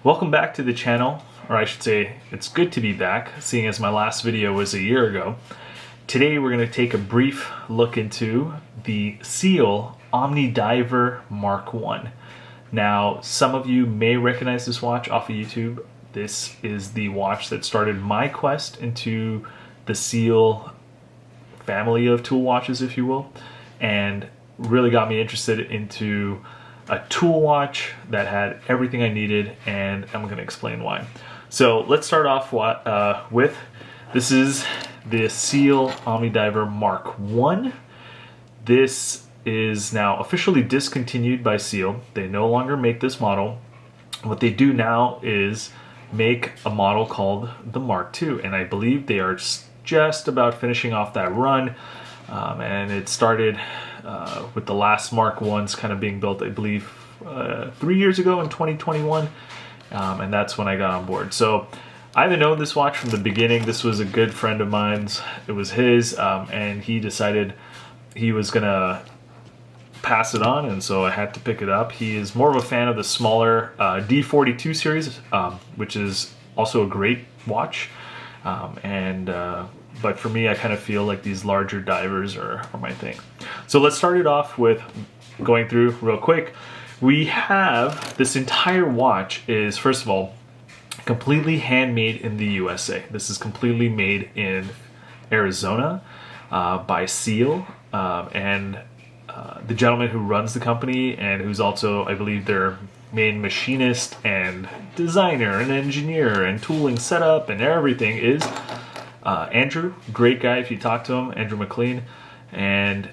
Welcome back to the channel, or I should say it's good to be back, seeing as my last video was a year ago. Today we're going to take a brief look into the SeL Omnidiver MK1. Now, some of you may recognize this watch off of YouTube. This is the watch that started my quest into the SeL family of tool watches, if you will, and really got me interested into a tool watch that had everything I needed, and I'm going to explain why. So let's start off with, this is the SeL Omnidiver MK1. This is now officially discontinued by SeL. They no longer make this model. What they do now is make a model called the MK2, and I believe they are just about finishing off that run, and it started with the last MK1s kind of being built, I believe, 3 years ago in 2021, and that's when I got on board. So I haven't known this watch from the beginning. This was a good friend of mine's. It was his, and he decided he was gonna pass it on, and so I had to pick it up. He is more of a fan of the smaller D42 series, which is also a great watch, but for me, I kind of feel like these larger divers are my thing. So let's start it off with going through real quick. We have this entire watch is, first of all, completely handmade in the USA. This is completely made in Arizona by SeL, and the gentleman who runs the company and who's also, I believe, their main machinist and designer and engineer and tooling setup and everything is Andrew. Great guy if you talk to him, Andrew McLean, and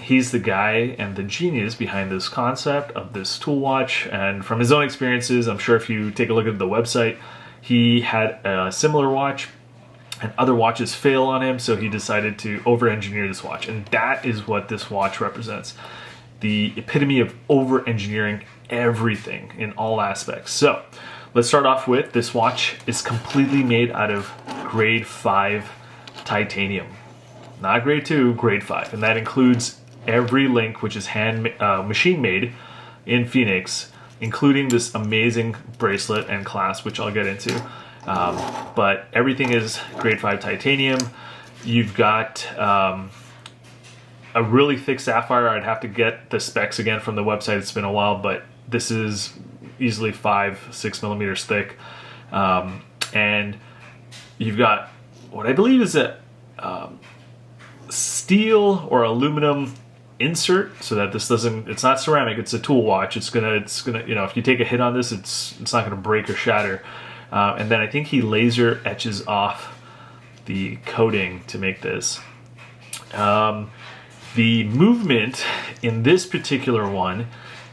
he's the guy and the genius behind this concept of this tool watch. And from his own experiences, I'm sure if you take a look at the website, he had a similar watch and other watches fail on him, so he decided to over-engineer this watch, and that is what this watch represents. The epitome of over-engineering everything in all aspects. So let's start off with, this watch is completely made out of grade 5 titanium. Not grade 2, grade 5. And that includes every link, which is machine made in Phoenix, including this amazing bracelet and clasp, which I'll get into. But everything is grade 5 titanium. You've got a really thick sapphire. I'd have to get the specs again from the website. It's been a while, but this is easily 5-6 millimeters thick. And you've got what I believe is a steel or aluminum insert, so that this doesn't, it's not ceramic, it's a tool watch. It's gonna, you know, if you take a hit on this, it's not gonna break or shatter. And then I think he laser etches off the coating to make this. The movement in this particular one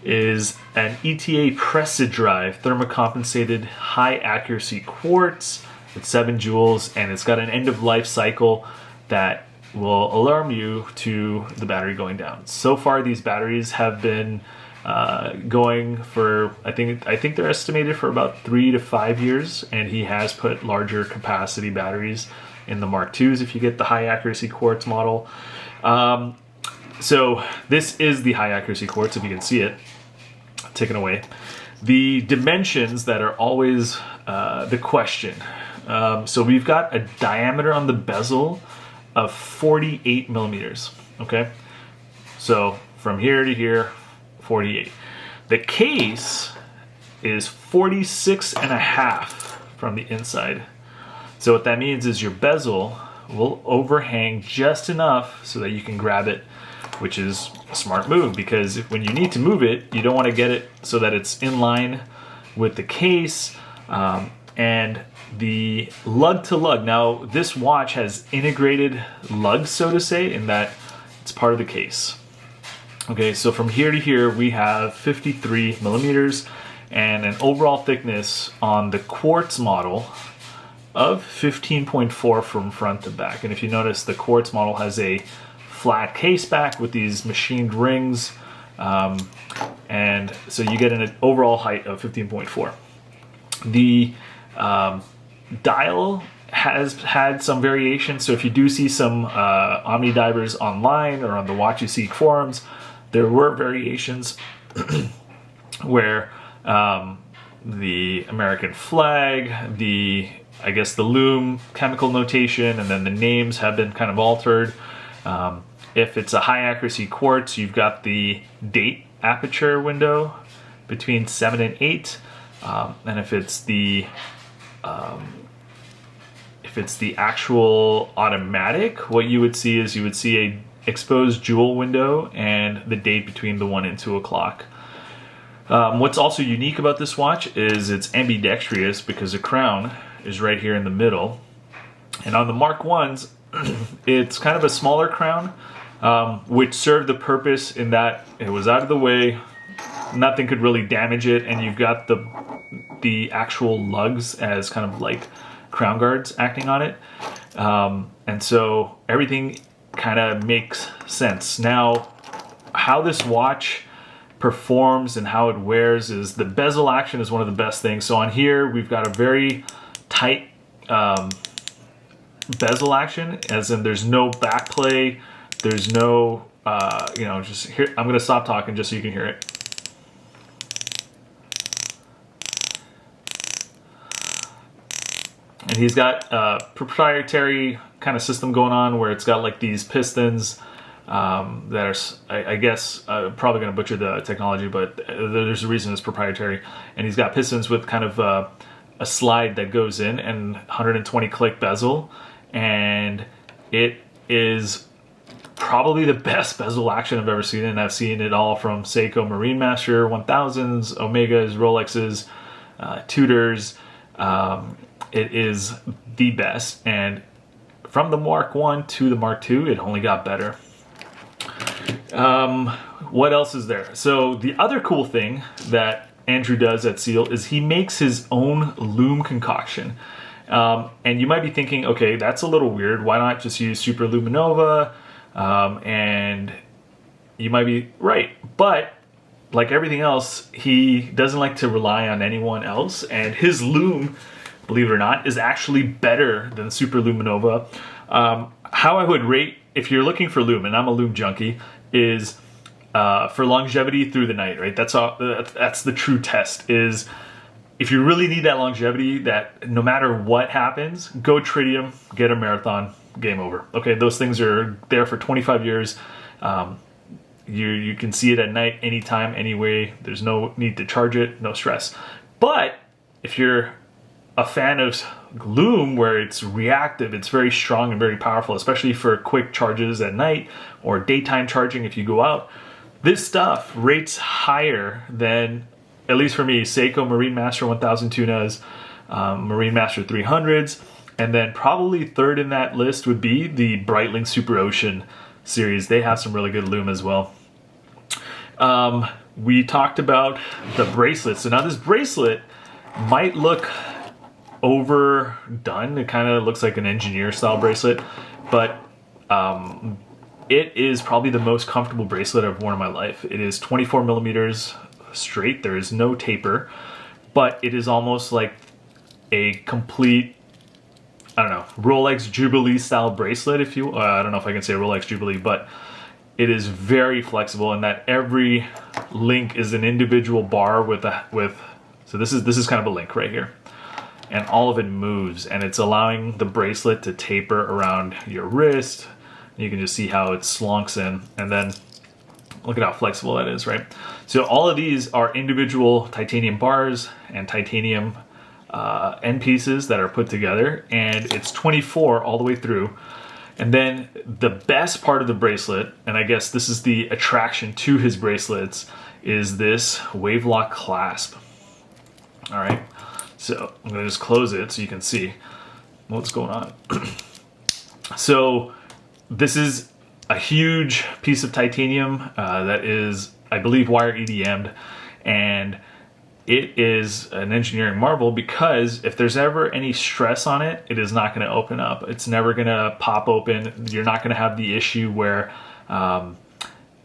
is an ETA Pressa Drive thermocompensated high accuracy quartz with 7 joules, and it's got an end of life cycle that will alarm you to the battery going down. So far, these batteries have been going for, I think they're estimated for about 3 to 5 years, and he has put larger capacity batteries in the MK2s if you get the high accuracy quartz model. So this is the high accuracy quartz, if you can see it taken away. The dimensions that are always the question. So we've got a diameter on the bezel of 48 millimeters, okay? So from here to here, 48. The case is 46 and a half from the inside. So what that means is your bezel will overhang just enough so that you can grab it, which is a smart move, because when you need to move it, you don't want to get it so that it's in line with the case. And the lug to lug, now this watch has integrated lugs, so to say, in that it's part of the case. Okay, so from here to here we have 53 millimeters and an overall thickness on the quartz model of 15.4 from front to back. And if you notice, the quartz model has a flat case back with these machined rings, and so you get an overall height of 15.4. The dial has had some variation, so if you do see some Omnidivers online or on the Watch You Seek forums, there were variations where the American flag, I guess the lume chemical notation, and then the names have been kind of altered. If it's a high accuracy quartz, you've got the date aperture window between 7 and 8, and if it's the actual automatic, what you would see is a exposed jewel window and the date between the 1 and 2 o'clock. What's also unique about this watch is it's ambidextrous because the crown is right here in the middle. And on the Mark 1s, it's kind of a smaller crown, which served the purpose in that it was out of the way, nothing could really damage it, and you've got the actual lugs as kind of like crown guards acting on it. And so everything kind of makes sense. Now, how this watch performs and how it wears is the bezel action is one of the best things. So on here, we've got a very tight bezel action, as in there's no back play, there's no, just here, I'm gonna stop talking just so you can hear it. And he's got a proprietary kind of system going on where it's got like these pistons that are, I guess, probably going to butcher the technology, but there's a reason it's proprietary. And he's got pistons with kind of a slide that goes in and 120 click bezel. And it is probably the best bezel action I've ever seen. And I've seen it all from Seiko Marine Master 1000s, Omegas, Rolexes, Tudors. It is the best, and from the Mark 1 to the Mark 2, it only got better. What else is there? So the other cool thing that Andrew does at SeL is he makes his own lume concoction. And you might be thinking, okay, that's a little weird. Why not just use Super Luminova? And you might be right. But like everything else, he doesn't like to rely on anyone else. And his lume, believe it or not, is actually better than Super Luminova. How I would rate, if you're looking for lume, and I'm a lume junkie, is for longevity through the night, right? That's the true test, is if you really need that longevity, that no matter what happens, go tritium, get a marathon, game over. Okay, those things are there for 25 years. You can see it at night, anytime, anyway. There's no need to charge it, no stress. But if you're a fan of lume where it's reactive, it's very strong and very powerful, especially for quick charges at night or daytime charging if you go out. This stuff rates higher than, at least for me, Seiko Marine Master 1000 tunas, Marine Master 300s, and then probably third in that list would be the Breitling Super Ocean series. They have some really good lume as well. We talked about the bracelet. So now this bracelet might look overdone. It kind of looks like an engineer style bracelet, but it is probably the most comfortable bracelet I've worn in my life. It is 24 millimeters straight. There is no taper, but it is almost like a complete, I don't know, Rolex Jubilee style bracelet. If you, I don't know if I can say Rolex Jubilee, but it is very flexible in that every link is an individual bar so this is kind of a link right here. And all of it moves, and it's allowing the bracelet to taper around your wrist. You can just see how it slunks in, and then look at how flexible that is, right? So all of these are individual titanium bars and titanium end pieces that are put together, and it's 24 all the way through. And then the best part of the bracelet, and I guess this is the attraction to his bracelets, is this wave lock clasp. All right. So I'm going to just close it so you can see what's going on. So this is a huge piece of titanium that is, I believe, wire EDM'd, and it is an engineering marvel because if there's ever any stress on it, it is not going to open up. It's never going to pop open. You're not going to have the issue where a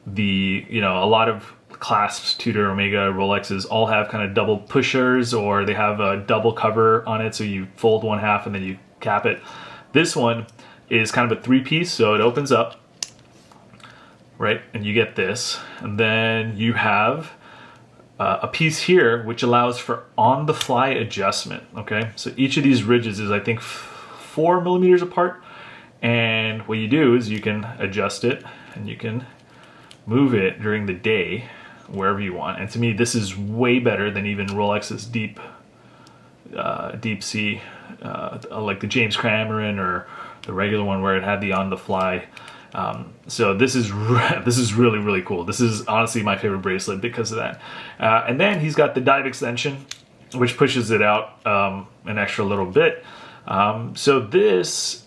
lot of clasps, Tudor, Omega, Rolexes all have kind of double pushers, or they have a double cover on it, so you fold one half and then you cap it. This one is kind of a three-piece, so it opens up, right, and you get this, and then you have a piece here which allows for on-the-fly adjustment. Okay, so each of these ridges is, I think, 4 millimeters apart, and what you do is you can adjust it and you can move it during the day wherever you want. And to me, this is way better than even Rolex's deep sea, like the James Cameron or the regular one where it had the on-the-fly. So this is really, really cool. This is honestly my favorite bracelet because of that. And then he's got the dive extension, which pushes it out an extra little bit. So this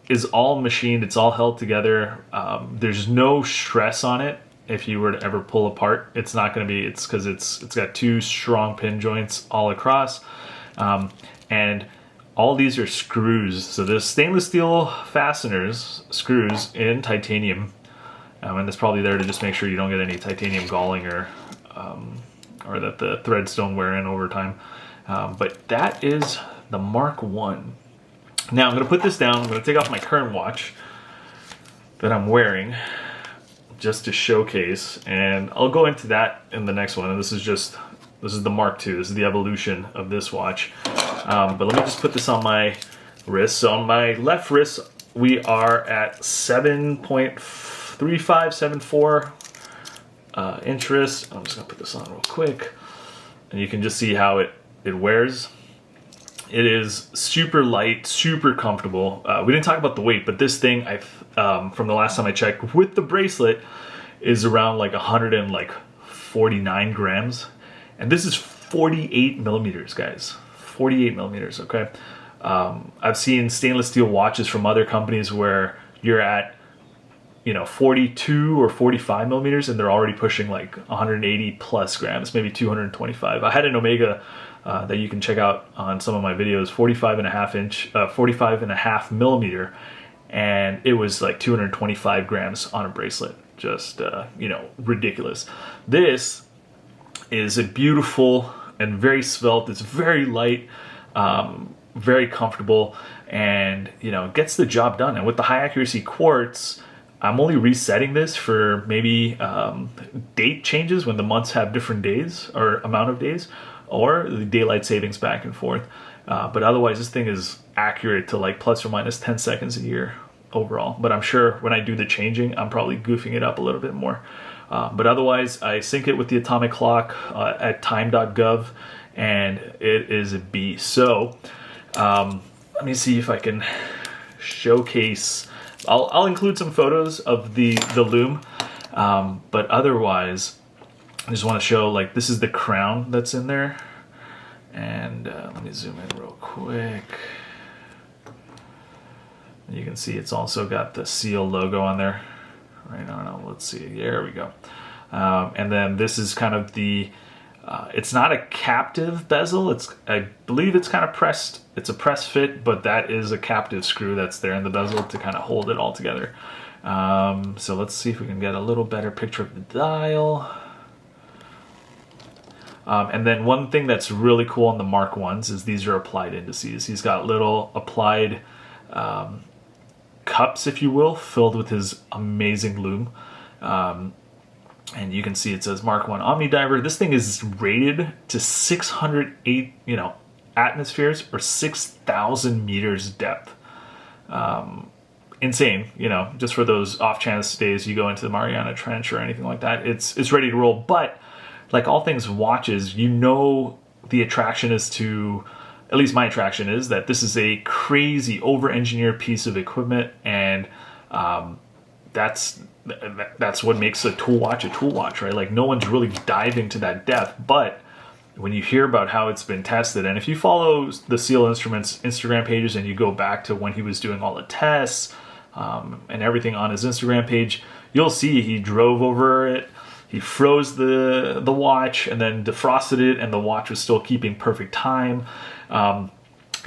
is all machined. It's all held together. There's no stress on it. If you were to ever pull apart, it's not going to be. It's because it's got 2 strong pin joints all across, and all these are screws. So there's stainless steel fasteners, screws in titanium, and it's probably there to just make sure you don't get any titanium galling or that the threads don't wear in over time. But that is the Mark 1. Now I'm going to put this down. I'm going to take off my current watch that I'm wearing just to showcase, and I'll go into that in the next one. And this is the Mark II. This is the evolution of this watch. But let me just put this on my wrist. So on my left wrist, we are at 7.3574 inch wrist. I'm just gonna put this on real quick, and you can just see how it wears. It is super light, super comfortable. We didn't talk about the weight, but this thing, from the last time I checked, with the bracelet, is around like 149 grams. And this is 48 millimeters, guys. 48 millimeters, okay? I've seen stainless steel watches from other companies where you're at, 42 or 45 millimeters, and they're already pushing like 180 plus grams, maybe 225. I had an Omega that you can check out on some of my videos, 45 and a half millimeter, and it was like 225 grams on a bracelet. Just, ridiculous. This is a beautiful and very svelte. It's very light, very comfortable, and gets the job done. And with the high accuracy quartz, I'm only resetting this for maybe date changes when the months have different days or amount of days, or the daylight savings back and forth. But otherwise, this thing is accurate to like plus or minus 10 seconds a year overall. But I'm sure when I do the changing, I'm probably goofing it up a little bit more. But otherwise, I sync it with the atomic clock at time.gov, and it is a beast. So let me see if I can showcase. I'll include some photos of the loom, but otherwise, I just want to show, like, this is the crown that's in there. And let me zoom in real quick. You can see it's also got the SeL logo on there. Right on, let's see, there we go. And then this is kind of the, it's not a captive bezel. I believe it's kind of pressed. It's a press fit, but that is a captive screw that's there in the bezel to kind of hold it all together. So let's see if we can get a little better picture of the dial. And then one thing that's really cool on the Mark 1s is these are applied indices. He's got little applied cups, if you will, filled with his amazing loom. And you can see it says Mark 1 Omnidiver. This thing is rated to 608, atmospheres or 6,000 meters depth. Insane, just for those off chance days you go into the Mariana Trench or anything like that. It's ready to roll. But like all things watches, the attraction is to, at least my attraction is that this is a crazy over-engineered piece of equipment, and that's what makes a tool watch, right? Like, no one's really diving to that depth, but when you hear about how it's been tested, and if you follow the SeL Instruments Instagram pages and you go back to when he was doing all the tests and everything on his Instagram page, you'll see he drove over it. He froze the watch and then defrosted it, and the watch was still keeping perfect time.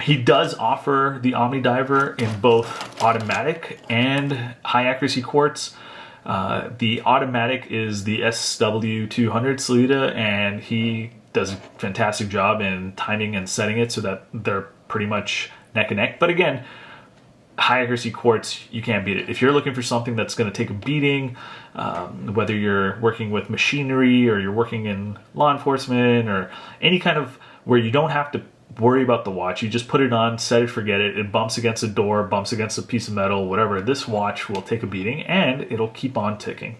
He does offer the Omnidiver in both automatic and high accuracy quartz. The automatic is the SW200 Salida, and he does a fantastic job in timing and setting it so that they're pretty much neck and neck. But again, high accuracy quartz, you can't beat it. If you're looking for something that's going to take a beating, whether you're working with machinery or you're working in law enforcement or any kind of where you don't have to worry about the watch, you just put it on, set it, forget it. It bumps against a door, bumps against a piece of metal, whatever. This watch will take a beating and it'll keep on ticking.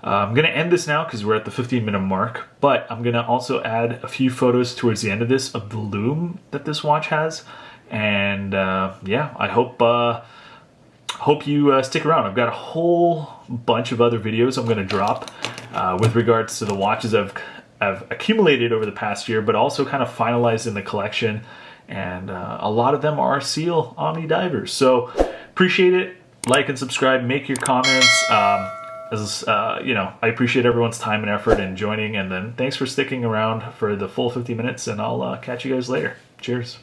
I'm going to end this now because we're at the 15-minute mark, but I'm going to also add a few photos towards the end of this of the lume that this watch has. And yeah, I hope you stick around. I've got a whole bunch of other videos I'm going to drop with regards to the watches I've accumulated over the past year, but also kind of finalized in the collection. And a lot of them are SeL Omnidivers. So appreciate it. Like and subscribe. Make your comments. You know, I appreciate everyone's time and effort in joining. And then thanks for sticking around for the full 50 minutes. And I'll catch you guys later. Cheers.